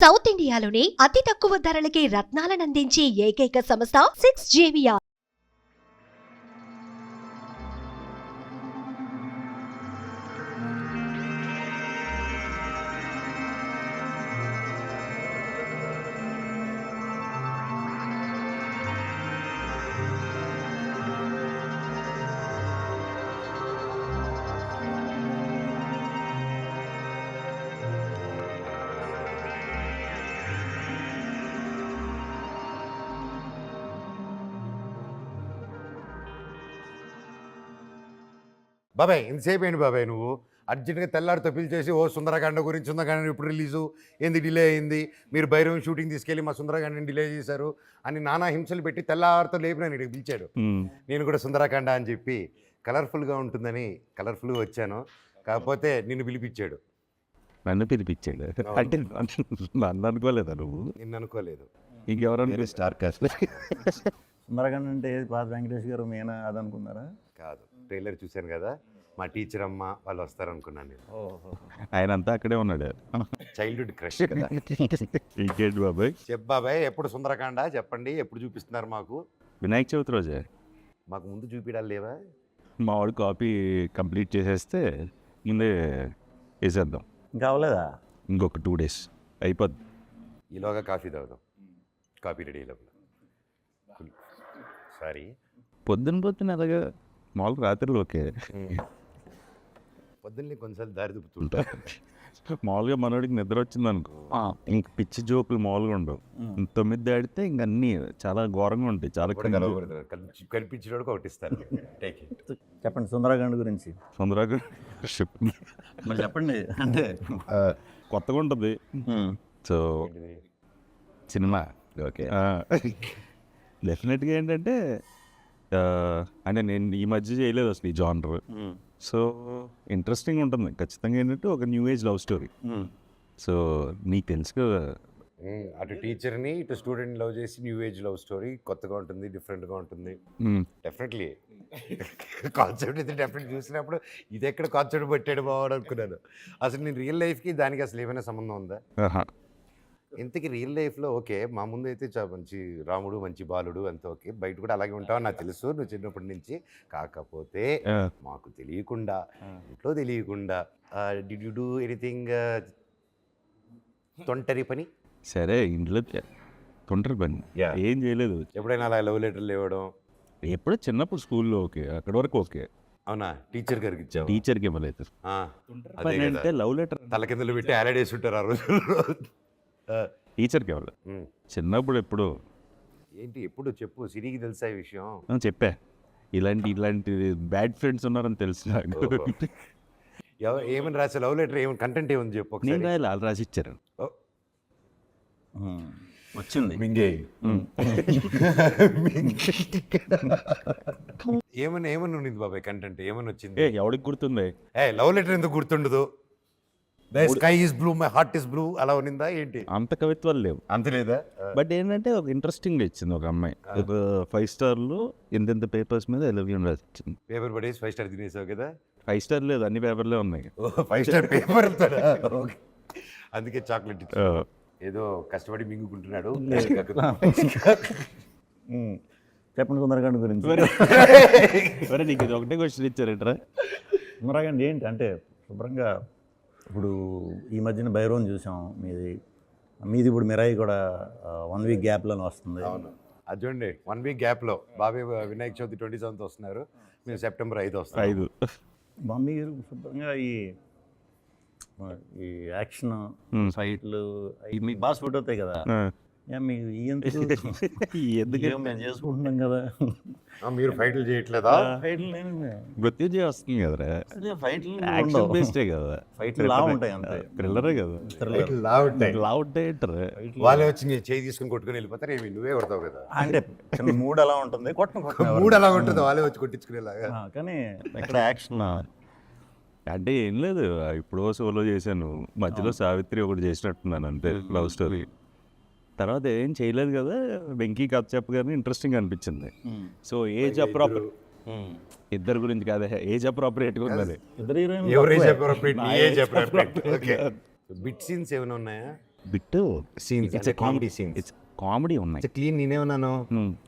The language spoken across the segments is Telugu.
సౌత్ ఇండియాలోనే అతి తక్కువ ధరలకి రత్నాలనందించే ఏకైక సంస్థ 6JVR. బాబాయ్ ఇంతసేపు ఏంటి బాబాయ్ నువ్వు అర్జెంట్గా తెల్లారితో పిలిచేసి ఓ సుందరకాండ గురించి సుందరకాండ ఇప్పుడు రిలీజు ఏంది డిలే అయింది, మీరు భైరవం షూటింగ్ తీసుకెళ్ళి మా సుందరకాండని డిలే చేశారు అని నానా హింసలు పెట్టి తెల్లారితో లేపి నేను ఇక్కడికి పిలిచాడు. నేను కూడా సుందరకాండ అని చెప్పి కలర్ఫుల్గా ఉంటుందని కలర్ఫుల్గా వచ్చాను. కాకపోతే నిన్ను పిలిపించాడు. నన్ను పిలిపించాడు అంటే నన్ను అనుకోలేదా నువ్వు? నిన్ను అనుకోలేదు. ఇంకెవరన్నా స్టార్ కాస్ట్ సుందరకాండ అంటే పాత వెంకటేష్ గారు మీనా అదనుకున్నారా? కాదు, ట్రైలర్ చూశాను కదా, మా టీచర్ అమ్మ వాళ్ళు వస్తారనుకున్నాను నేను. ఆయన అంతా అక్కడే ఉన్నాడు. చైల్డ్హుడ్ క్రష్ కదా. ఇంకేంటి బాబాయ్? చెప్ బాబాయ్, ఎప్పుడు సుందరకాండ చెప్పండి, ఎప్పుడు చూపిస్తున్నారు మాకు? వినాయక చవితి రోజే. మాకు ముందు చూపించాలి లేవా? మా వాడు కాపీ కంప్లీట్ చేసేస్తే ముందే వేసేద్దాం. ఇంకా అవ్వలేదా? ఇంకొక 2 days అయిపోద్ది. ఈలోగా కాఫీ తాగుదాం. కాఫీ రెడీ లోపల. సారీ, పొద్దున అలాగా మామూలు రాత్రులు ఓకే. పొద్దున్నే కొన్నిసార్లు దారి దుప్పుతుంటా. మామూలుగా మనోడికి నిద్ర వచ్చింది అనుకో, ఇంక పిచ్చి జోకులు మామూలుగా ఉండవు. 9 దాటితే ఇంక అన్నీ చాలా ఘోరంగా ఉంటాయి. చాలా కనిపించినోడు ఒకటి ఇస్తారు. చెప్పండి సుందరకాండ గురించి. తొందరగా మరి చెప్పండి. అంటే కొత్తగా ఉంటుంది. సో సినిమా ఓకే డెఫినెట్గా ఏంటంటే అంటే నేను ఈ మధ్య చేయలేదు అసలు ఈ జానర్. సో ఇంట్రెస్టింగ్ ఉంటుంది ఖచ్చితంగా. ఏంటంటే ఒక new age love story. So నీకు తెలుసు కదా, అటు టీచర్ని ఇటు స్టూడెంట్ లవ్ చేసి న్యూ ఏజ్ లవ్ స్టోరీ కొత్తగా ఉంటుంది, డిఫరెంట్గా ఉంటుంది. డెఫినెట్లీ కాన్సెప్ట్ అయితే డెఫినెట్ చూసినప్పుడు ఇది ఎక్కడ కాన్సెప్ట్ పెట్టాడు బావాడు అనుకున్నాను. అసలు నేను రియల్ లైఫ్కి దానికి అసలు ఏమైనా సంబంధం ఉందా? ఇంతకీ రియల్ లైఫ్లో ఓకే, మా ముందు అయితే మంచి రాముడు మంచి బాలుడు అంత ఓకే, బయట కూడా అలాగే ఉంటావు నాకు తెలుసు నువ్వు చిన్నప్పటి నుంచి. కాకపోతే మాకు తెలియకుండా, ఇంట్లో తెలియకుండా డిడ్ యు డూ ఎనీథింగ్ తొంటరి పని? సరే ఇంట్లో తొంటరి పని ఏం చేయలేదు. ఎప్పుడైనా అలా లవ్ లెటర్లు ఇవ్వడం? ఎప్పుడో చిన్నప్పుడు స్కూల్లో ఓకే, అక్కడ వరకు ఓకే. అవునా? టీచర్ గారికి ఇచ్చావు? టీచర్కి ఇవ్వలేదు. అంటే లవ్ లెటర్ తల కిందలు పెట్టి యాలడేసి ఉంటారు ఆ రోజుల్లో. టీచర్కి ఇవ్వలేదు చిన్నప్పుడు. ఎప్పుడు ఏంటి ఎప్పుడు చెప్పు, సిరికి తెలుసా ఈ విషయం? చెప్పా, ఇలాంటి బ్యాడ్ ఫ్రెండ్స్ ఉన్నారని తెలుసు నాకు. ఏమని రాసే లవ్ లెటర్? ఏమైనా కంటెంట్ ఏముంది చెప్పు. నేను రాయాలి, వాళ్ళు రాసి ఇచ్చారు. వచ్చింది మింగే. ఏమని ఉండింది బాబాయ్ కంటెంట్? ఏమని వచ్చింది? ఎవడికి గుర్తుంది? లవ్ లెటర్ ఎందుకు గుర్తుండదు? The sky is blue my heart is blue అలా ఉన్నిందా ఏంటి? అంత కవిత్వాలు లేవు. అంత లేదా? బట్ ఏంటంటే ఒక ఇంట్రెస్టింగ్ ఇచ్చింది ఒక అమ్మాయి. ఒక 5 స్టార్లు ఎంతెంత పేపర్స్ మీద ఎలవియన్ రాసి ఇచ్చింది. పేపర్ పడేసి 5 స్టార్ తినేసావు కదా? 5 స్టార్ లేదు, అన్ని పేపర్లే ఉన్నాయి. 5 స్టార్ పేపర్ అందుకే చాక్లెట్ ఏదో కష్టపడి మింగుకుంటున్నాడు. చెప్పండి సుందరకాండ గురించి. సరే నీకు ఇది ఒకటే క్వశ్చన్ ఇచ్చారేంట్రా? సుందరకాండ ఏంటి అంటే శుభ్రంగా ఇప్పుడు ఈ మధ్యన భైరవం చూసాం, మీది ఇప్పుడు మిరాయి కూడా 1 week గ్యాప్లోనే వస్తుంది. అవును, అది చూడండి 1 week గ్యాప్లో బాబాయ్ వినాయక చవితి 27th వస్తున్నారు, మేము September 5 వస్తాం. 5 మీరు శుభ్రంగా ఈ యాక్షన్ ఫైట్లు అవి మీకు బాగా సూట్ అవుతాయి కదా. మీకు ఎందుకు మేము చేసుకుంటున్నాం కదా. మీరు ఫైట్లు చేయట్లేదా? మృత్యుజయ వస్తుంది కదరా, ఫైట్లు బేస్డే కదా. ఫైట్లు లా ఉంటాయి అంతే, థ్రిల్లరే కదా. లా ఉంటాయి. వాళ్ళే వచ్చి చేయి తీసుకుని కొట్టుకుని వెళ్ళిపోతారు, ఏమి నువ్వే కొడతావు కదా. అంటే చిన్న మూడ్ అలా ఉంటుంది, మూడ్ అలా ఉంటుంది, వాళ్ళే వచ్చి కొట్టించుకునేలాగా. కానీ ఎక్కడ యాక్షన్ అంటే ఏం లేదు, ఇప్పుడు సోలో చేశాను, మధ్యలో సావిత్రి ఒకటి చేసినట్టున్నాను అంతే లవ్ స్టోరీ. తర్వాత ఏం చేయలేదు కదా. వెంకీ కథ చెప్పగానే ఇంట్రెస్టింగ్ అనిపించింది. సో ఏజ్ అప్రాపర్ ఇద్దరు గురించి కాదు, ఏజ్ అప్రాపరియేట్గా ఉన్నది. బిట్ సీన్స్ ఏమైనా ఉన్నాయా? బిట్ Scenes, అంటే comedy scenes. ఇట్స్ కామెడీ ఉన్నాయి. ఇట్స్ క్లీన్, నేనేమన్నాను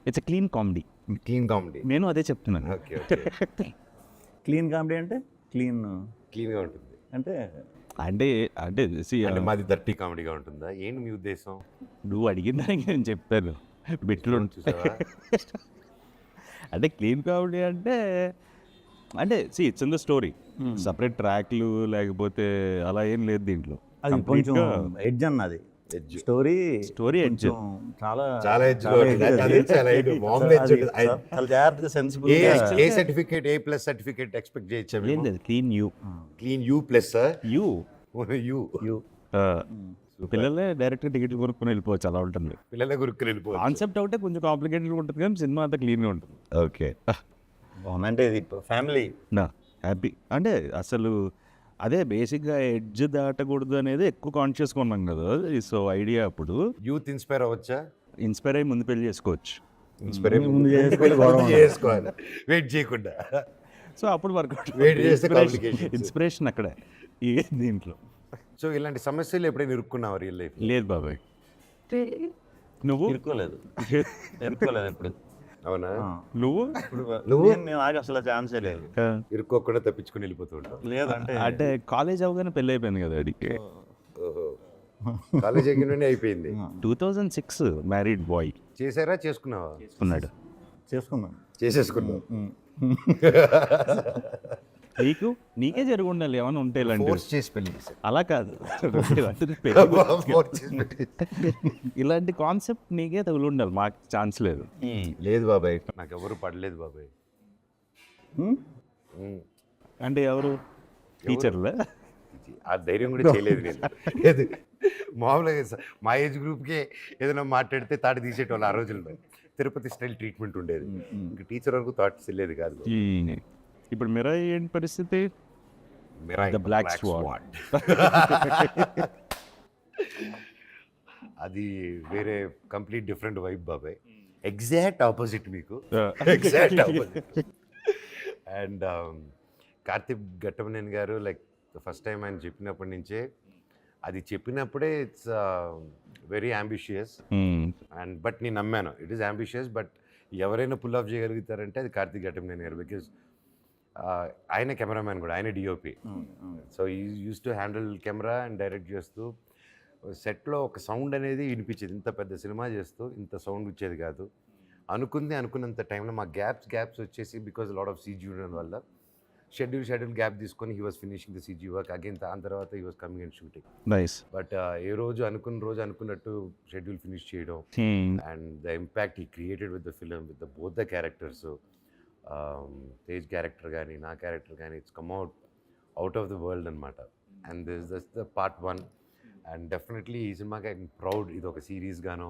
it's clean comedy. Clean comedy. నేను అదే చెప్తున్నాను. Okay okay. క్లీన్ కామెడీ అంటే క్లీన్గా ఉంటుంది అంటే అంటే అంటే see, అంటే మాది దర్టీ కామెడీగా ఉంటుందా ఏంటి మీ ఉద్దేశం? నువ్వు అడిగిన దానికి నేను చెప్తాను. బిట్లు చూసావా? అంటే క్లీన్ కామెడీ అంటే it's in the story. Separate ట్రాక్లు లేకపోతే అలా ఏం లేదు దీంట్లో. అది కొంచెం ఎడ్జ్ అన్నది Edge. Story edge. చాలా చాలా edge లో ఉంటుంది. అది చాలా edge. మామూలు edge ఉంటుంది. చాలా జాగ్రత్తగా సెన్సిబుల్ ఏ సర్టిఫికేట్, ఏ ప్లస్ సర్టిఫికేట్ ఎక్స్పెక్ట్ చేయొచ్చా? ఏం లేదు, clean you clean you plus you you పిల్లలే డైరెక్ట్గా టికెట్లు కొనుక్కొని వెళ్ళిపోవచ్చు, అలా ఉంటుంది. పిల్లల గురుకులు వెళ్ళిపోవచ్చు. కాన్సెప్ట్ ఒకటే కొంచెం కాంప్లికేటెడ్ ఉంటుంది కానీ సినిమా అంతా క్లీన్గా ఉంటుంది. ఓకే. అంటే ఇది ఫ్యామిలీ నా హ్యాపీ అంటే అసలు అదే బేసిక్గా ఎడ్జ్ దాటకూడదు అనేది ఎక్కువ కాన్షియస్గా ఉన్నాం కదా. సో ఐడియా అప్పుడు యూత్ ఇన్స్పైర్ అవ్వచ్చా? ఇన్స్పైర్ అయ్యి ముందు పెళ్లి చేసుకోవచ్చు. ఇన్స్పైర్ ముందు చేసుకోవాలి, గొడవ ఉండదు. చేసుకోవాలి వెయిట్ చేయకుండా. సో అప్పుడు వర్కౌట్ Wait చేస్తే complications. ఇన్స్పిరేషన్ అక్కడే ఈ దీంట్లో. సో ఇలాంటి సమస్యలు ఎప్పుడైనా ఇరుక్కున్నావా రియల్ లైఫ్? లేదు బాబాయ్. నువ్వు ఇరుక్కోలేదు ఇప్పుడు అవునా? నువ్వు మేము ఆగి అసలు ఛాన్సే లేదు. ఇరుక్కోకుండా తప్పించుకుని వెళ్ళిపోతూ ఉంటావు. లేదంటే అంటే కాలేజ్ అవగానే పెళ్ళి అయిపోయింది కదా అడిగి. ఓహో, కాలేజ్ ఎగిన అయిపోయింది. 2006 మ్యారీడ్ బాయ్ చేసారా చేసుకున్నావా? ఉన్నాడు. చేసుకున్నాను. చేసేసుకున్నావు. నీకే జరిగి ఉండాలి ఏమైనా ఉంటే ఇలాంటి. ఫోర్స్ చేసి పెళ్లి చేశారు. అలా కాదు, ఇలాంటి కాన్సెప్ట్ నీకే తగులు ఉండాలి, మాకు ఛాన్స్ లేదు. లేదు బాబాయ్, నాకు ఎవరు పడలేదు బాబాయ్. అంటే ఎవరు టీచర్లే? ఆ ధైర్యం కూడా చేయలేదు నేను. లేదు, మామూలుగా మా ఏజ్ గ్రూప్కే ఏదైనా మాట్లాడితే తాటి తీసేటోళ్ళు ఆ రోజుల్లో. తిరుపతి స్టైల్ ట్రీట్మెంట్ ఉండేది. ఇంకా టీచర్ వరకు థాట్స్ వెళ్ళేది కాదు. ఇప్పుడు మిరాయి ఏంటి పరిస్థితి? The Black Swan. అది వేరే కంప్లీట్ డిఫరెంట్ వైబ్ బాబాయ్. ఎగ్జాక్ట్ ఆపోజిట్ మీకు. Exact opposite. And Karthik Ghattamaneni garu like first time ఆయన చెప్పినప్పటి నుంచే, అది చెప్పినప్పుడే it's very ambitious. And but నేను నమ్మాను ఇట్ ఈస్ అంబిషియస్, బట్ ఎవరైనా పుల్ ఆఫ్ చేయగలుగుతారంటే అది కార్తిక్ ఘట్టమనేని గారు. బికాజ్ ఆయన కెమెరామ్యాన్ కూడా, ఆయన డిఓపి. సో ఈ used to handle camera and direct చేస్తూ సెట్లో ఒక సౌండ్ అనేది వినిపించేది. ఇంత పెద్ద సినిమా చేస్తూ ఇంత సౌండ్ వచ్చేది కాదు. అనుకున్నంత టైంలో మా గ్యాప్స్ వచ్చేసి బికాజ్ లాట్ ఆఫ్ సీజీ ఉండడం వల్ల షెడ్యూల్ గ్యాప్ తీసుకొని he was finishing the CG work again. దాని తర్వాత he was coming and shooting. Nice. But ఏ రోజు అనుకున్నట్టు షెడ్యూల్ ఫినిష్ చేయడం and the impact he created with the film with the both the characters, Tej character కానీ నా క్యారెక్టర్ కానీ, it's come out of the world అనమాట. And this the part 1. And definitely ఈ సినిమాకి ఐ ప్రౌడ్. ఇది ఒక సిరీస్ గాను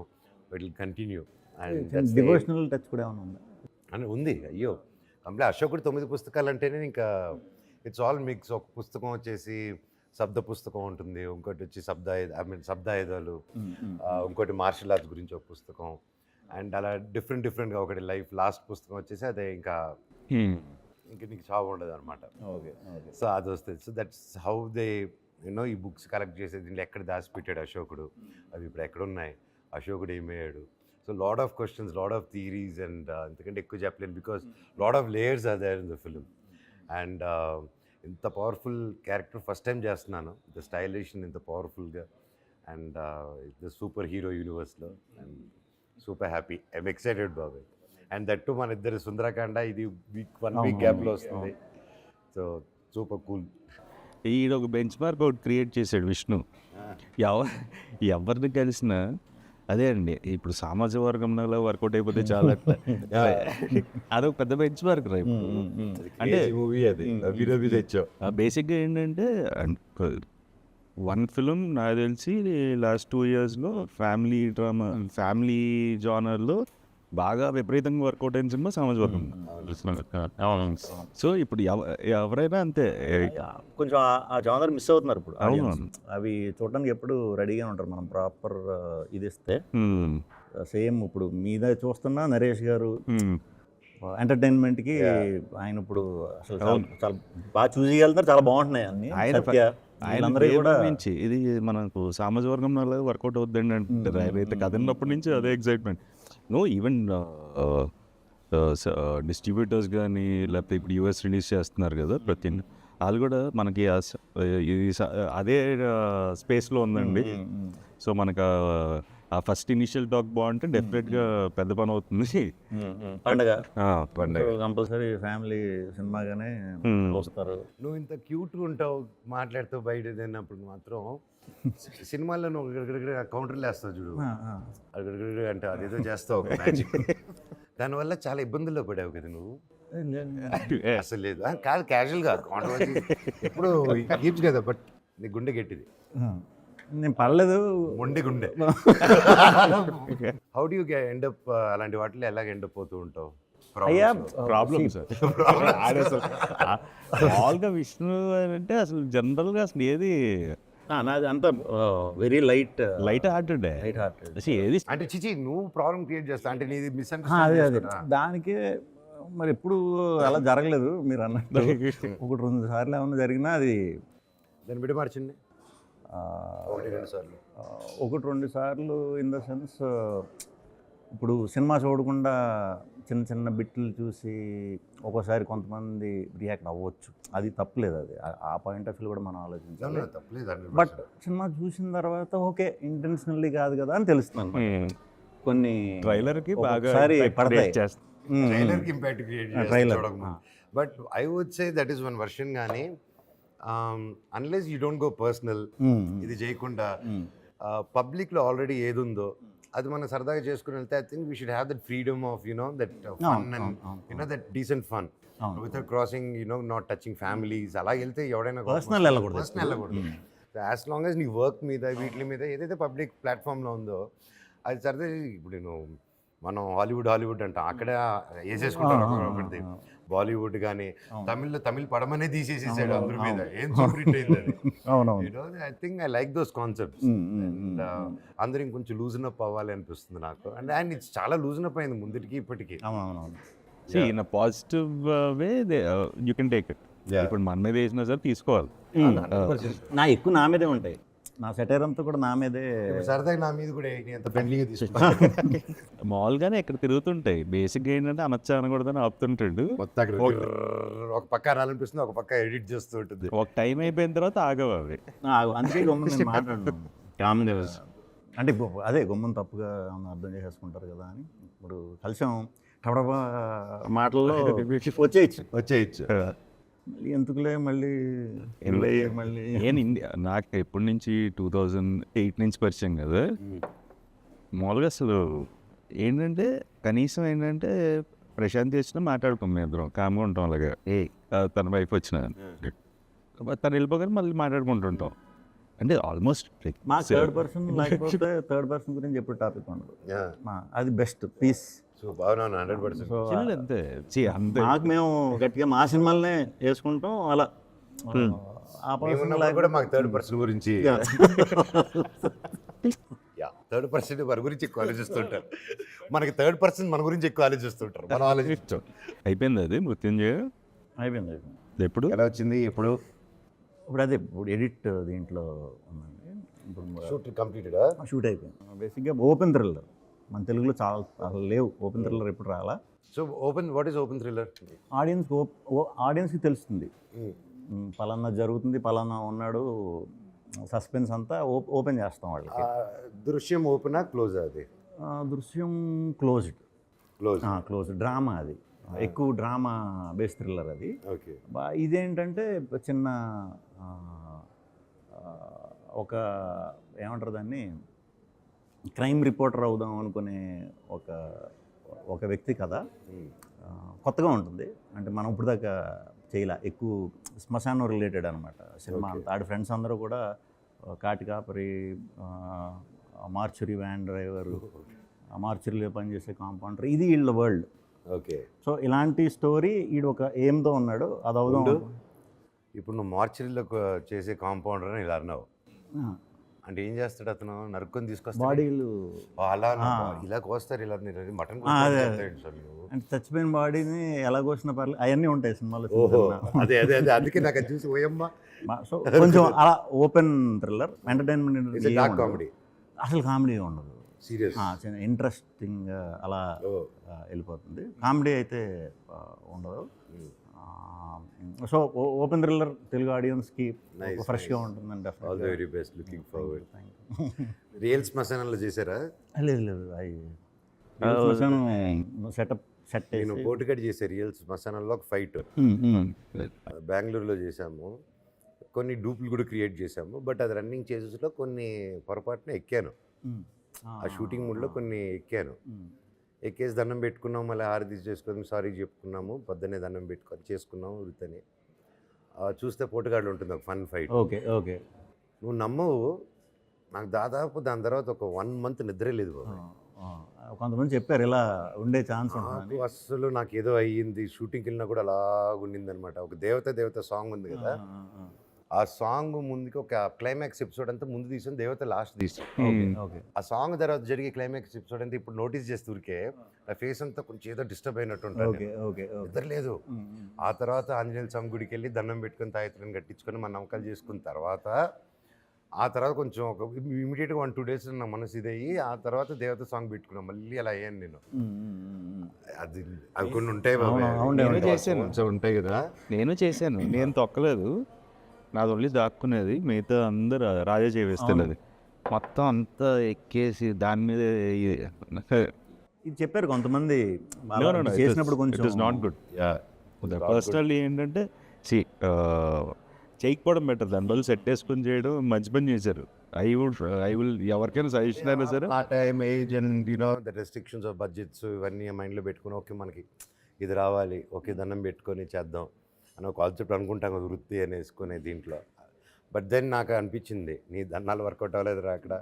it will continue. And devotional touch కూడా ఏమైనా ఉందా? అని ఉంది. అయ్యో, కంప్లీట్ అశోకుడు 9 పుస్తకాలు అంటేనే ఇంకా ఇట్స్ ఆల్ మిక్స్. ఒక పుస్తకం వచ్చేసి శబ్ద పుస్తకం ఉంటుంది, ఇంకోటి వచ్చి శబ్దాయుధాలు, ఇంకోటి మార్షల్ ఆర్ట్స్ గురించి ఒక పుస్తకం, అండ్ అలా డిఫరెంట్గా ఒకటి లైఫ్. లాస్ట్ పుస్తకం వచ్చేసి అదే ఇంకా నీకు చావు ఉండదు అనమాట. ఓకే. సో అది వస్తుంది. So that's how they you know ఈ బుక్స్ కలెక్ట్ చేసేది. దీంట్లో ఎక్కడ దాచిపెట్టాడు అశోకుడు, అవి ఇప్పుడు ఎక్కడున్నాయి, అశోకుడు ఏమయ్యాడు. So lot of questions, lot of theories, and ఎందుకంటే ఎక్కువ చెప్పలేను because lot of layers are there in the film. And ఇంత పవర్ఫుల్ క్యారెక్టర్ ఫస్ట్ టైం చేస్తున్నాను, ద స్టైలిష్ ఇంత పవర్ఫుల్గా, అండ్ ద సూపర్ హీరో యూనివర్స్లో. And super happy, I'm excited బాబాయ్. అండ్ దట్టు మన ఇద్దరు సుందరకాండ ఇది 1 వీక్ గ్యాప్లో వస్తుంది. So super cool. ఈడ ఒక బెంచ్ మార్క్ ఒకటి క్రియేట్ చేశాడు విష్ణు. ఎవరిని కలిసినా అదే అండి, ఇప్పుడు సామాజిక వర్గంలో వర్కౌట్ అయిపోతే చాలా అదొక పెద్ద బెంచ్ మార్క్ రా. అంటే మూవీ అది అభినవి తెచ్చావు. బేసిక్గా ఏంటంటే వన్ ఫిలిం నాకు తెలిసి లాస్ట్ 2 yearsలో ఫ్యామిలీ డ్రామా, ఫ్యామిలీ జానర్లో బాగా విపరీతంగా వర్కౌట్ అయిన సినిమా సామాజిక వర్గం. సో ఇప్పుడు ఎవరైనా అంతే, కొంచెం ఆ జానర్ మిస్ అవుతున్నారు ఇప్పుడు. అవును. అవి చూడడానికి ఎప్పుడు రెడీగా ఉంటారు. మనం ప్రాపర్ ఇది ఇస్తే సేమ్ ఇప్పుడు మీద చూస్తున్నా నరేష్ గారు ఎంటర్టైన్మెంట్కి ఆయన ఇప్పుడు అసలు చాలా బాగా చూస్ చేయగలుగుతారు, చాలా బాగుంటున్నాయి అన్ని. సత్య వీళ్ళందరూ కూడా నుంచి ఇది మనకు సామాజిక వర్గంలో వర్కౌట్ అవుతుందండి అంటారు. ఆయన అయితే కథ ఉన్నప్పటి నుంచి అదే ఎగ్జైట్మెంట్. నో ఈవెన్ డిస్ట్రిబ్యూటర్స్ కానీ లేకపోతే ఇప్పుడు యూఎస్ రిలీజ్ చేస్తున్నారు కదా ప్రతి వాళ్ళు కూడా మనకి అదే స్పేస్లో ఉందండి. సో మనకు ఆ ఫస్ట్ ఇనిషియల్ టాక్ బాగుంటే డెఫినెట్గా పెద్ద పని అవుతుంది. పండగ పండగ కంపల్సరీ ఫ్యామిలీ సినిమాగానే వస్తారు. నువ్వు ఇంత క్యూట్గా ఉంటావు మాట్లాడుతూ బయట తిన్నప్పుడు మాత్రం సినిమాల్లో నువ్వు కౌంటర్లు వేస్తావు చూడు, అగడగడ అంటే అదేదో చేస్తావు మ్యాజిక్. దానివల్ల చాలా ఇబ్బందుల్లో పడావు కదా నువ్వు. అసలు లేదు కాదు, క్యాజువల్గా కాంట్రవర్సీ ఎప్పుడు కీప్స్ కదా, బట్ నీ గుండె గట్టిది. నేను పర్లేదు, మొండి గుండె. How do you end up అలాంటి వాటిలో ఎలాగ ఎండ్ అప్ అవుతూ ఉంటావు? అయ్యా ప్రాబ్లమ్ సార్. మామూలుగా విష్ణు అంటే అసలు జనరల్గా అసలు ఏది నాది అంతా వెరీ లైట్ హార్టెడ్ ఏది అంటే చిచి నువ్వు ప్రాబ్లం క్రియేట్ చేస్తా అంటే నీది అదే మిస్అండర్స్టాండింగ్. దానికే మరి ఎప్పుడు అలా జరగలేదు మీరు అన్నట్టు. 1-2 సార్లు ఏమన్నా జరిగినా అది దాన్ని బిడ్డ మార్చింది 1-2 సార్లు. 1-2 సార్లు ఇన్ ద సెన్స్ ఇప్పుడు సినిమా చూడకుండా చిన్న చిన్న బిట్లు చూసి ఒక్కోసారి కొంతమంది రియాక్ట్ అవ్వచ్చు, అది తప్పలేదు. అది ఆ పాయింట్ ఆఫ్ వ్యూ కూడా మనం ఆలోచించాలి. బట్ సినిమా చూసిన తర్వాత ఓకే ఇంటెన్షనల్లీ కాదు కదా అని తెలుస్తుంది. కొన్ని ట్రైలర్కి బాగా పడతాయి. ట్రైలర్కి ఇంపాక్ట్ క్రియేట్ చేస్తుంది. But I would say that is one version. కానీ unless you don't go personal, ఇది చేయకుండా పబ్లిక్లో ఆల్రెడీ ఏది ఉందో అది మనం సరదాగా చేసుకుని వెళ్తే I think we should have that freedom of that fun and that decent fun without crossing not touching families. అలా వెళ్తే ఎవడైనా పర్సనల్ వెళ్ళకూడదు. యాజ్ లాంగ్ యాజ్ నీ వర్క్ మీద వీటి మీద ఏదైతే పబ్లిక్ ప్లాట్ఫామ్లో ఉందో అది సరదా. ఇప్పుడు మనం హాలీవుడ్ అంటాం, అక్కడ వేసేసుకుంటారు ఒకటి. బాలీవుడ్ కానీ తమిళ్ పడమనే తీసేసేసాడు అందరి మీద, ఏం సూపర్ హిట్ అయింది. I think I like those concepts. And అందరూ ఇంకొంచెం లూజన్ అప్ అవ్వాలి అనిపిస్తుంది నాకు. అండ్ ఇట్స్ చాలా లూజన్ అప్ అయింది ముందుకి ఇప్పటికి. In positive way you can take it. ఇప్పుడు మన మీద వేసినా సరే తీసుకోవాలి. ఎక్కువ నా మీదే ఉంటాయి, నా సెటైర్ అంతా కూడా నా మీదే. సరదాగా నా మీద కూడా ఎంత ఫ్రెండ్లీగా తీసుకుంటాను. మామూలుగానే ఇక్కడ తిరుగుతుంటాయి. బేసిక్గా ఏంటంటే అనొచ్చా అనకూడదని ఆపుతుంటాడు. ఒక పక్క అనాలనిపిస్తుంది, ఒక పక్క ఎడిట్ చేస్తూ ఉంటుంది. ఒక టైం అయిపోయిన తర్వాత ఆగవు అవి. అందుకే గమ్మున మాట్లాడుతున్నాను అంటే అదే గమ్మున తప్పుగా అర్థం చేసేసుకుంటారు కదా అని. ఇప్పుడు కలిసాం టడబా మాటల్లో వచ్చేయచ్చు. ఎందుకులే మళ్ళీ నాకు ఎప్పటి నుంచి 2008 నుంచి పరిచయం కదా. మామూలుగా అసలు ఏంటంటే కనీసం ఏంటంటే ప్రశాంత్ వచ్చినా మాట్లాడుకోం, మేము ఇద్దరం కామ్గా ఉంటాం. అలాగే తన వైఫ్ వచ్చిన తను వెళ్ళిపోగానే మళ్ళీ మాట్లాడుకుంటుంటాం. అంటే ఆల్మోస్ట్ థర్డ్ పర్సన్ లేకపోతే థర్డ్ పర్సన్ గురించి ఎప్పుడు టాపిక్ ఉండదు. అది బెస్ట్ పీస్. సో బాగున్నాను 100%. అంతే మాకు మేము గట్టిగా మా సినిమాలనే వేసుకుంటాం అలా. ఆ పర్సన్ కూడా మాకు థర్డ్ పర్సన్ గురించి థర్డ్ పర్సన్ మన గురించి ఎక్కువ ఆలోచిస్తుంటారు. మనకి థర్డ్ పర్సన్ మన గురించి ఎక్కువ ఆలోచిస్తుంటారు. మనం ఆలోచించాం. అయిపోయింది అది మృత్యుంజయ అయిపోయింది. ఎప్పుడు ఎలా వచ్చింది? ఇప్పుడు అదే ఇప్పుడు ఎడిట్ దీంట్లో ఉందండి. ఇప్పుడు షూట్ అయిపోయింది. బేసిక్గా ఓపెన్ థ్రిల్లర్ మన తెలుగులో చాలా లేవు. ఓపెన్ థ్రిల్లర్ ఎప్పుడు రాలా. So what is open thriller? ఆడియన్స్కి తెలుస్తుంది పలానా జరుగుతుంది, పలానా ఉన్నాడు, సస్పెన్స్ అంతా ఓపెన్ చేస్తాం వాళ్ళకి. దృశ్యం ఓపెనా క్లోజ్? అది దృశ్యం క్లోజ్ డ్రామా. అది ఎక్కువ డ్రామా బేస్ థ్రిల్లర్ అది. ఓకే. ఇదేంటంటే చిన్న ఒక ఏమంటారు దాన్ని, క్రైమ్ రిపోర్టర్ అవుదాం అనుకునే ఒక వ్యక్తి కథ. కొత్తగా ఉంటుంది, అంటే మనం ఇప్పుడు దాకా చేయలే. ఎక్కువ శ్మశానం రిలేటెడ్ అనమాట సినిమా అంతా. ఆడి ఫ్రెండ్స్ అందరూ కూడా కాటి కాపరి, మార్చురీ వ్యాన్ డ్రైవరు, మార్చురీలో పనిచేసే కాంపౌండర్, ఇది వీళ్ళ వరల్డ్. ఓకే. సో ఇలాంటి స్టోరీ ఈడు ఒక ఎయిమ్తో ఉన్నాడు, అది అవుదాం. ఇప్పుడు నువ్వు మార్చురీలో చేసే కాంపౌండర్ అని ఇలా అన్నావు అంటే ఏం చేస్తాడు అతను? నరుక్కొని తీసుకొస్తాడు. బాడీలు అలా ఇలా కోస్తారు, ఇలా మటన్ అదే. సార్ నువ్వు. అంటే చచ్చిపోయిన బాడీని ఎలా కోసినా పర్లేదు అవన్నీ ఉంటాయి సినిమాలో. ఓహో, అదే అదే అదే అందుకే నాకు అది చూసి ఓయమ్మ. సో కొంచెం అలా open thriller entertainment, dark comedy, అసలు కామెడీ ఉండదు. సీరియస్. ఇంట్రెస్టింగ్ అలా వెళ్ళిపోతుంది. కామెడీ అయితే ఉండదు. సో ఓపెన్ థ్రిల్లర్ తెలుగు ఆడియన్స్కి ఫ్రెష్గా ఉంటుందండి. All the very best, looking forward. Real శ్మశానంలో చేశారా? లేదు లేదు, సెట్ నేను పోటుకట్ చేశాను రియల్ శ్మశానంలో ఒక ఫైట్ బెంగళూరులో చేశాము. కొన్ని డూప్లు కూడా క్రియేట్ చేశాము. బట్ అది రన్నింగ్ చేసేలో కొన్ని పొరపాటున ఎక్కాను. ఆ షూటింగ్ మూడ్లో కొన్ని ఎక్కాను. ఎక్కేసి దండం పెట్టుకున్నాము, మళ్ళీ హారతి చేసుకొని సారీ చెప్పుకున్నాము, పొద్దున్నే దండం పెట్టుకొని చేసుకున్నాము వృత్తని. చూస్తే పోటుగాళ్ళు ఉంటుంది ఒక ఫన్ ఫైట్. Okay okay. నువ్వు నమ్మవు, నాకు దాదాపు దాని తర్వాత ఒక 1 month నిద్రే లేదు బాబు. కొంతమంది చెప్పారు ఇలా ఉండే ఛాన్స్ ఉంటుంది. అసలు నాకు ఏదో అయ్యింది. షూటింగ్కి వెళ్ళినా కూడా అలా ఉండింది అనమాట. ఒక దేవత సాంగ్ ఉంది కదా, ఆ సాంగ్ ముందుకి ఒక క్లైమాక్స్ ఎపిసోడ్ అంతా ముందు తీసాను, దేవత లాస్ట్ తీసాను. ఆ సాంగ్ తర్వాత జరిగే క్లైమాక్స్ ఎపిసోడ్ అంతా ఇప్పుడు నోటీస్ చేస్తే ఊరికే నా ఫేస్ అంతా కొంచెం ఏదో డిస్టర్బ్ అయినట్టు ఉంటుంది. నిద్ర లేదు. ఆ తర్వాత ఆంజనేయ స్వామి గుడికి వెళ్ళి దండం పెట్టుకుని తాయత్రం కట్టించుకొని మన నమ్మకాలు చేసుకున్న తర్వాత కొంచెం ఒక ఇమీడియట్గా 1-2 days నా మనసు ఇదయ్యి ఆ తర్వాత దేవత సాంగ్ పెట్టుకున్నాం. మళ్ళీ అలా అయ్యాను నేను. అది అవి కొన్ని ఉంటాయి ఉంటాయి కదా. నేను చేశాను, నేను తొక్కలేదు, నాది ఓన్లీ దాక్కునేది, మిగతా అందరు రాజా చేవేస్తున్నది. మొత్తం అంతా ఎక్కేసి దాని మీద ఇది చెప్పారు కొంతమంది చేసినప్పుడు కొంచెం it is not good. Personally ఏంటంటే చేయకపోవడం బెటర్, దాని బదులు సెట్ వేసుకొని చేయడం మంచి పని చేశారు. ఐ విల్ ఎవరికైనా సజెషన్ అయినా సరే ఆ time age and you know the restrictions of budgets ఇవన్నీ మైండ్లో పెట్టుకుని ఓకే మనకి ఇది రావాలి, ఓకే దండం పెట్టుకొని చేద్దాం అని ఒక కాన్సెప్ట్ అనుకుంటాం కదా వృత్తి అని వేసుకునే దీంట్లో. బట్ దెన్ నాకు అనిపించింది నీ దండాలు వర్కౌట్ అవ్వలేదురా అక్కడ.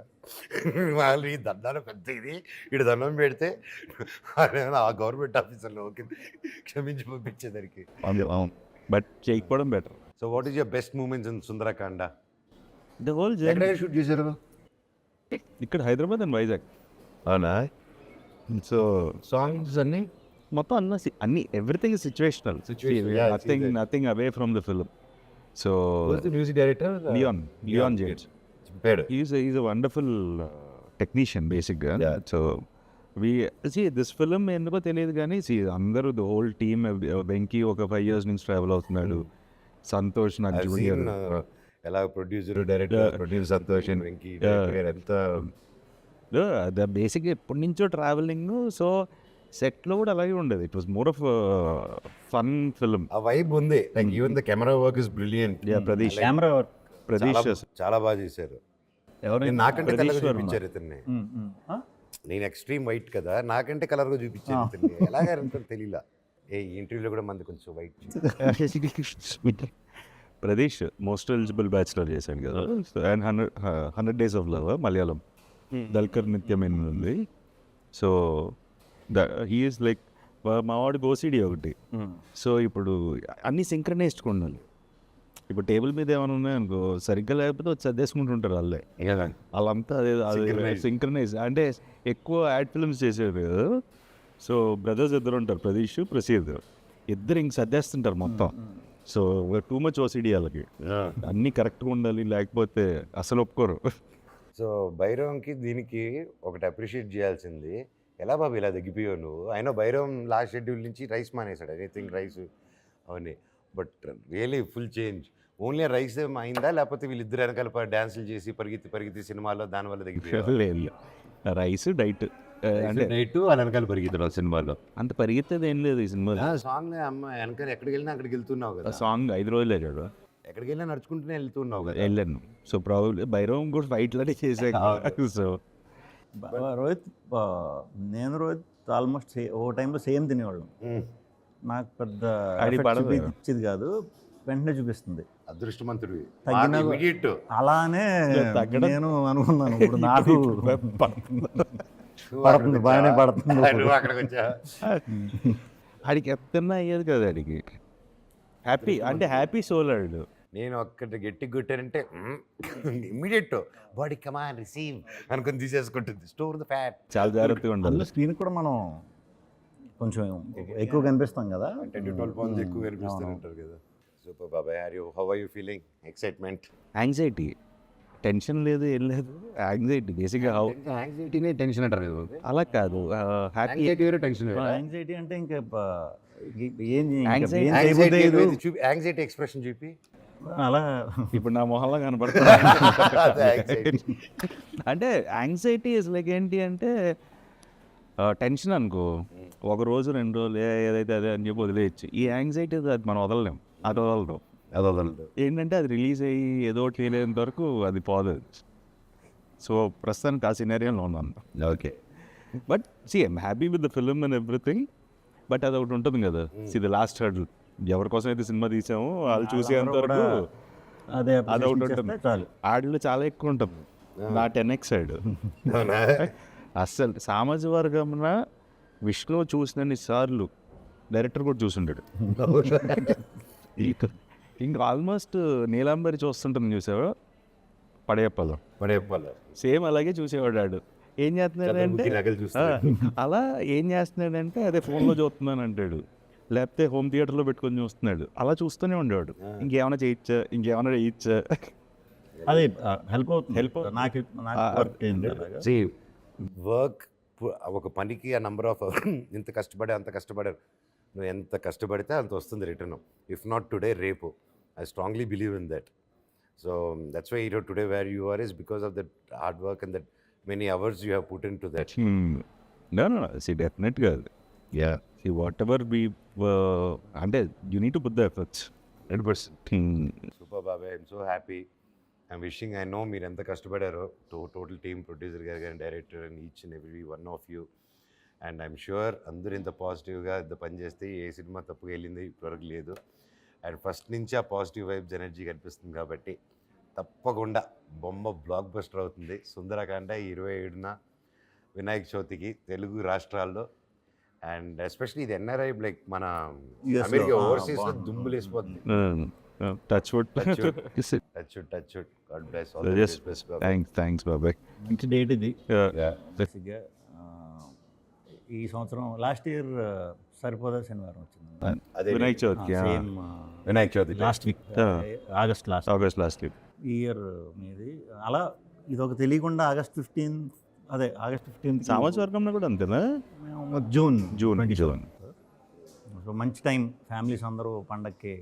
వాళ్ళు ఈ దండాలు పెద్ద ఇది ఇటు దండం పెడితే ఆ గవర్నమెంట్ ఆఫీసర్లో ఓకే క్షమించి పంపించేదానికి. బట్ చేయకపోవడం better. So what is your best moments in Sundarakanda? The whole shoot చేశారు ఇక్కడ హైదరాబాద్ అండ్ వైజాగ్. అవునా? సో సాంగ్స్ అన్నీ మొత్తం అన్ని everything is situational, nothing away from the film. So music director Leon James, is a wonderful technician basically. So this film ఎందుకో తెలియదు కానీ అందరూ ద హోల్ టీమ్, వెంకీ ఒక 5 years నుంచి ట్రావెల్ అవుతున్నాడు, సంతోష్ నాకు జూనియర్, ఎలా producer director Santosh and Venky ఎంత బేసిక్గా ఎప్పటి నుంచో ట్రావెలింగ్. సో సెట్లో కూడా అలాగే ఉండేది. It was more of fun film. ఆ వైబ్ ఉంది. Like even the camera work is brilliant. Pradeesh చాలా బాగా చేశారు. నాకంటే కలర్ చూపించారు ఇతన్ని. నేను ఎక్స్ట్రీమ్ వైట్ కదా, నాకంటే కలర్గా చూపించారు ఇతన్ని. ఎలాగా తెలియలా. ఏ ఇంటర్వ్యూలో కూడా మంది కొంచెం వైట్. ప్రదీష్ మోస్ట్ ఎలిజిబుల్ బ్యాచులర్ చేశాను కదా, and 100 Days of Love Malayalam, Dulquer నిత్యమైన ఉంది. సో హీ ఈస్ లైక్ మా వాడికి ఓసిడి ఒకటి. సో ఇప్పుడు అన్నీ సింక్రనైజ్డ్గా ఉండాలి. ఇప్పుడు టేబుల్ మీద ఏమైనా ఉన్నాయనుకో సరిగ్గా లేకపోతే వచ్చి అదేసుకుంటుంటారు వాళ్ళే. వాళ్ళంతా అదే సింక్రనైజ్. అంటే ఎక్కువ యాడ్ ఫిల్మ్స్ చేసేది కదా. సో బ్రదర్స్ ఇద్దరు ఉంటారు, ప్రదీష్ ప్రసీద్, ఇద్దరు ఇంక సర్దేస్తుంటారు మొత్తం. సో టూ మచ్ ఓసిడి వాళ్ళకి, అన్నీ కరెక్ట్గా ఉండాలి, లేకపోతే అసలు ఒప్పుకోరు. సో భైరవంకి దీనికి ఒకటి అప్రిషియేట్ చేయాల్సింది, ఎలా బాబు ఇలా తగ్గిపోయావు నువ్వు? అయినా భైరవం లాస్ట్ షెడ్యూల్ నుంచి రైస్ మానేశాడు, ఎనీథింగ్ రైస్ అవన్నీ. But really full change. Only rice అయిందా, లేకపోతే వీళ్ళిద్దరు వెనకాల డ్యాన్సులు చేసి పరిగెత్తి సినిమాలో దానివల్ల తగ్గిపోయారు? రైస్ డైట్ అంటే నైట్ వాళ్ళ వెనకాల పరిగెత్తున్నారు సినిమాలో. అంత పరిగెత్తేది ఏం లేదు ఈ సినిమాలో. సాంగ్ అమ్మ వెనకాల ఎక్కడికి వెళ్ళినా అక్కడికి వెళ్తున్నావు కదా. సాంగ్ 5 రోజులు వెళ్ళాడు, ఎక్కడికి వెళ్ళినా నడుచుకుంటూనే వెళ్తున్నావు కదా. వెళ్ళాను. సో ప్రాబ్లీ భైరవం కూడా ఫైట్లానే చేసాను. సో రోహిత్, రోహిత్ ఆల్మోస్ట్ ఓ టైంలో సేమ్ తినేవాళ్ళం. నాకు పెద్ద ఇచ్చేది కాదు, వెంటనే చూపిస్తుంది. అదృష్టవంతుడివి. అలానే నేను అనుకున్నాను, ఇప్పుడు నాకు పడుతుంది, బాగానే పడుతుంది. ఆడికి ఎత్తన్నా అయ్యేది కదా, ఆడికి హ్యాపీ అంటే హ్యాపీ సోలాడు. నేను ఒక్కటి గట్టి కొట్టానంటే ఇమ్మీడియట్ బాడీ కమాన్ రిసీవ్ అనుకుని తీసేసుకుంటుంది, స్టోర్ ద ఫ్యాట్. చాలా జాగ్రత్తగా ఉండాలి. అందులో స్క్రీన్ కూడా మనం కొంచెం ఎక్కువ కనిపిస్తాం కదా, 10 to 12 pounds ఎక్కువ కనిపిస్తుంటారు కదా. సూపర్ బాబాయ్, how are you feeling? Excitement? Anxiety, tension లేదు, ఏం లేదు. యాంగ్జైటీ బేసిక్గా యాంగ్జైటీనే టెన్షన్ అంటారు కదా. అలా కాదు, హ్యాపీ. యాంగ్జైటీ వేరే టెన్షన్ వేరే. యాంగ్జైటీ అంటే ఇంకా ఏం యాంగ్జైటీ ఎక్స్ప్రెషన్ చూపి అలా ఇప్పుడు నా మొహంలో కనపడుతుంది. అంటే యాంగ్జైటీ ఇస్ లైక్ ఏంటి అంటే టెన్షన్ అనుకో, ఒక రోజు 2 రోజులు ఏదైతే అదే అని చెప్పి వదిలేయచ్చు. ఈ యాంగ్జైటీ అది మనం వదలలేం, అది వదలదు. ఏంటంటే అది రిలీజ్ అయ్యి ఏదో ఒకటి తెలియనంత వరకు అది పోదు. సో ప్రస్తుతానికి ఆ సినారియోలో ఉన్నాను. Okay, but see I'm happy with the film and everything. But అది ఒకటి ఉంటుంది కదా, సి ద లాస్ట్ హర్డల్. ఎవరి కోసం అయితే సినిమా తీసామో వాళ్ళు చూసేంత వరకు అదే అది ఒకటి ఉంటుంది. చాలు. ఆడిలో చాలా ఎక్కువ ఉంటుంది, నా 10x సైడ్. అస్సలు సామాజిక వర్గంన విష్ణు చూసినన్ని సార్లు డైరెక్టర్ కూడా చూసుంటాడు. ఇంకా ఆల్మోస్ట్ నీలాంబరి చూస్తుంటుంది, చూసావా పడేప్పలో సేమ్ అలాగే చూసేవాడు. ఆడు ఏం చేస్తున్నాడంటే అలా ఏం చేస్తున్నాడంటే అదే ఫోన్లో చూస్తున్నాను అంటాడు, లేకపోతే హోమ్ థియేటర్లో పెట్టుకొని చూస్తున్నాడు. అలా చూస్తూనే ఉండేవాడు. ఇంకేమైనా చేయొచ్చా. అది హెల్ప్ వర్క్ ఒక పనికి ఆ నంబర్ ఆఫ్ ఇంత కష్టపడే అంత కష్టపడారు. నువ్వు ఎంత కష్టపడితే అంత వస్తుంది రిటర్న్. ఇఫ్ నాట్ టుడే, రేపు. I strongly believe in that. So that's why today where you are is because of that hard work and that many hours you have put in to that. No, డెఫినెట్గా see whatever we అంటే you need to put the efforts 100%. Super బాబాయ్, I'm so happy. I'm wishing, I know మీరు ఎంత కష్టపడారో, టోటల్ టీమ్, ప్రొడ్యూసర్ గారు కానీ, director and each and every one of you. And I'm sure అందరూ ఇంత పాజిటివ్గా ఇంత పని చేస్తే ఏ సినిమా తప్పుగా వెళ్ళింది ఇప్పటివరకు లేదు. అండ్ ఫస్ట్ నుంచి ఆ పాజిటివ్ వైబ్స్ ఎనర్జీ కనిపిస్తుంది కాబట్టి తప్పకుండా బొమ్మ బ్లాక్ బస్టర్ అవుతుంది. సుందరకాండ 27న వినాయక చవితికి తెలుగు రాష్ట్రాల్లో. అండ్ ఎస్పెషలీ ఇది ఎన్ఆర్ఐ లైక్ మన అమెరికా ఓవర్సీస్లో దుమ్ములు వేసిపోతుంది. Touch wood. God bless. Thanks బాబాయ్. మంచి డేట్ ఇది. బేసిక్గా ఈ సంవత్సరం లాస్ట్ ఇయర్ సరిపోదా శనివారం వచ్చింది, వినాయక చవితికి. Vinayaka Chavithi last week, August last week ఈ ఇయర్ మీది. అలా ఇది ఒక తెలియకుండా ఆగస్ట్ 15 సామాజిక వర్గంలో కూడా అంతేనా? జూన్. సో మంచి టైం, ఫ్యామిలీస్ అందరూ పండగకి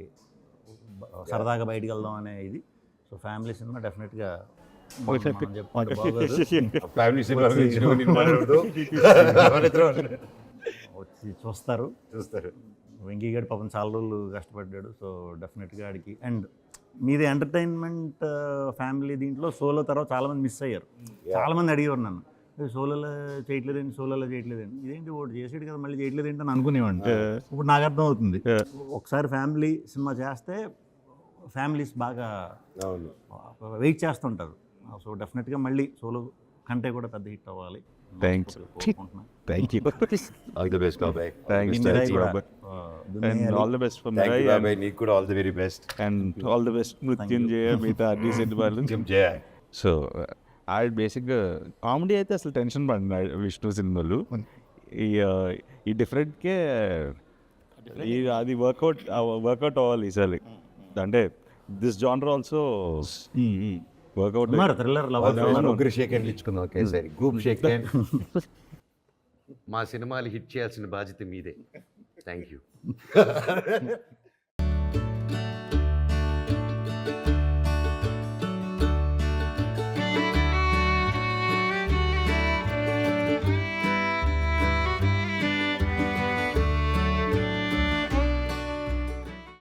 సరదాగా బయటికి వెళ్దాం అనే ఇది. సో ఫ్యామిలీ సినిమా డెఫినెట్గా వచ్చి చూస్తారు. వెంకీ గారు పాపం చాలా రోజులు కష్టపడ్డాడు. సో డెఫినెట్గా ఆడికి. అండ్ మీది ఎంటర్టైన్మెంట్ ఫ్యామిలీ, దీంట్లో సోలో తర్వాత చాలామంది మిస్ అయ్యారు. చాలామంది అడిగేవారు నన్ను, సోలోలో చేయట్లేదండి, ఇదేంటి ఒకటి చేసాడు కదా మళ్ళీ చేయట్లేదేంటి అని అనుకునేవాడిని. ఇప్పుడు నాకు అర్థం అవుతుంది, ఒకసారి ఫ్యామిలీ సినిమా చేస్తే ఫ్యామిలీస్ బాగా వెయిట్ చేస్తుంటారు. సో డెఫినెట్గా మళ్ళీ సోలో కంటే కూడా పెద్ద హిట్ అవ్వాలి. Thank you. All the best బాబాయ్. And all the best for Thank Mirai. you బాబాయ్, నీకు కూడా all the very best. And all the best మృత్యుంజయ, మిగతా అన్ని సినిమాలు. సో బేసిక్గా కామెడీ అయితే అసలు టెన్షన్ పడిన విష్ణు సినిమాలు ఈ డిఫరెంట్కే అది వర్కౌట్ అవ్వాలి ఈసారి. అంటే దిస్ జానర్ ఆల్సో వర్కౌట్. ముగ్గురు షేక్ హ్యాండ్లు ఇచ్చుకుందాం ఒకేసారి, గ్రూప్ షేక్ హ్యాండ్. మా సినిమాలు హిట్ చేయాల్సిన బాధ్యత మీదే. Thank you.